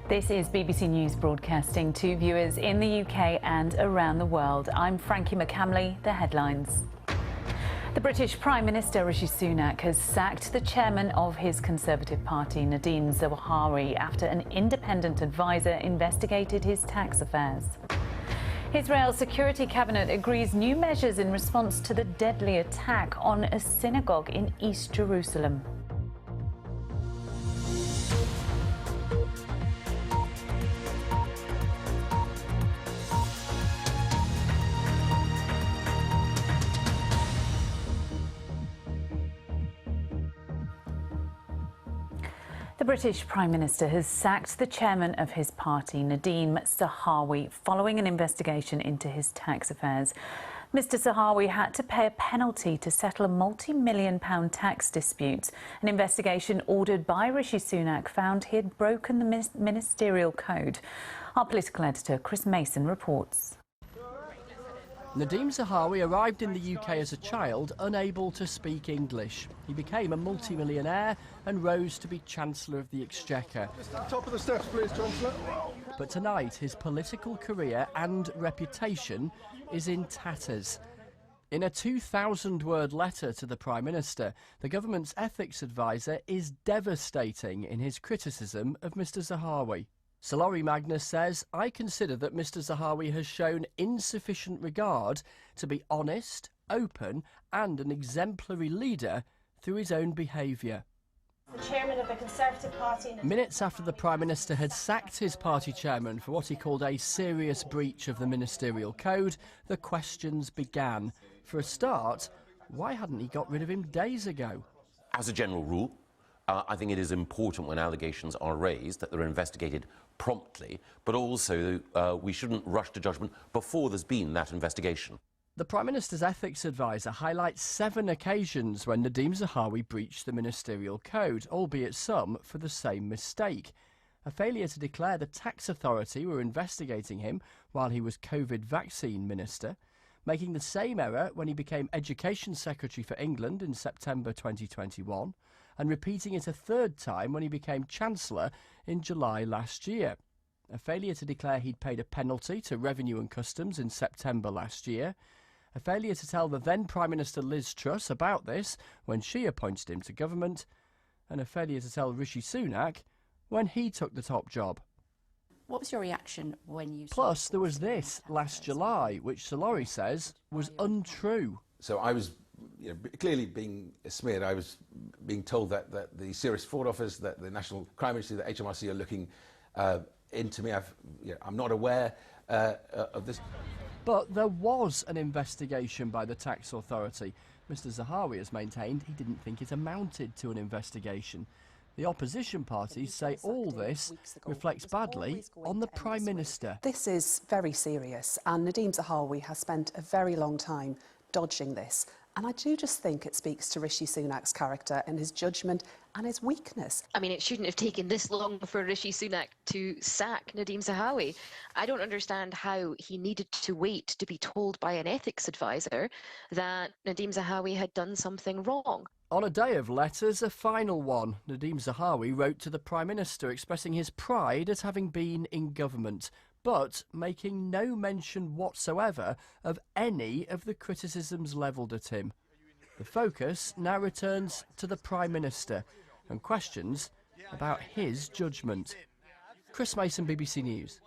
This is BBC News broadcasting to viewers in the UK and around the world. I'm Frankie McCamley. The headlines. The British Prime Minister Rishi Sunak has sacked the chairman of his Conservative Party, Nadhim Zahawi, after an independent advisor investigated his tax affairs. Israel's Security Cabinet agrees new measures in response to the deadly attack on a synagogue in East Jerusalem. The British Prime Minister has sacked the chairman of his party, Nadhim Zahawi, following an investigation into his tax affairs. Mr Zahawi had to pay a penalty to settle a multi-million-pound tax dispute. An investigation ordered by Rishi Sunak found he had broken the ministerial code. Our political editor, Chris Mason, reports. Nadhim Zahawi arrived in the UK as a child, unable to speak English. He became a multi-millionaire and rose to be Chancellor of the Exchequer. Top of the steps, please, Chancellor. But tonight, his political career and reputation is in tatters. In a 2,000-word letter to the Prime Minister, the government's ethics advisor is devastating in his criticism of Mr Zahawi. Sir Laurie Magnus says, "I consider that Mr Zahawi has shown insufficient regard to be honest, open and an exemplary leader through his own behaviour." The chairman of the Conservative Party... Minutes after the Prime Minister had sacked his party chairman for what he called a serious breach of the ministerial code, the questions began. For a start, why hadn't he got rid of him days ago? As a general rule, I think it is important when allegations are raised that they're investigated promptly, but also we shouldn't rush to judgment before there's been that investigation. The Prime Minister's ethics advisor highlights 7 occasions when Nadhim Zahawi breached the ministerial code, albeit some for the same mistake. A failure to declare the tax authority were investigating him while he was COVID vaccine minister, making the same error when he became Education Secretary for England in September 2021, and repeating it a third time when he became Chancellor in July last year. A failure to declare he'd paid a penalty to Revenue and Customs in September last year. A failure to tell the then Prime Minister Liz Truss about this when she appointed him to government. And a failure to tell Rishi Sunak when he took the top job. What was your reaction when you... Plus, there was this last July, which Sir Laurie says was untrue. So I was clearly being smeared. I was being told that the Serious Fraud Office, that the National Crime Agency, that HMRC are looking into me. I'm not aware of this. But there was an investigation by the tax authority. Mr Zahawi has maintained he didn't think it amounted to an investigation. The opposition parties say all this reflects badly on the Prime Minister. This is very serious, and Nadhim Zahawi has spent a very long time dodging this. And I do just think it speaks to Rishi Sunak's character and his judgment and his weakness. I mean, it shouldn't have taken this long for Rishi Sunak to sack Nadhim Zahawi. I don't understand how he needed to wait to be told by an ethics advisor that Nadhim Zahawi had done something wrong. On a day of letters, a final one. Nadhim Zahawi wrote to the Prime Minister expressing his pride at having been in government, but making no mention whatsoever of any of the criticisms levelled at him. The focus now returns to the Prime Minister and questions about his judgment. Chris Mason, BBC News.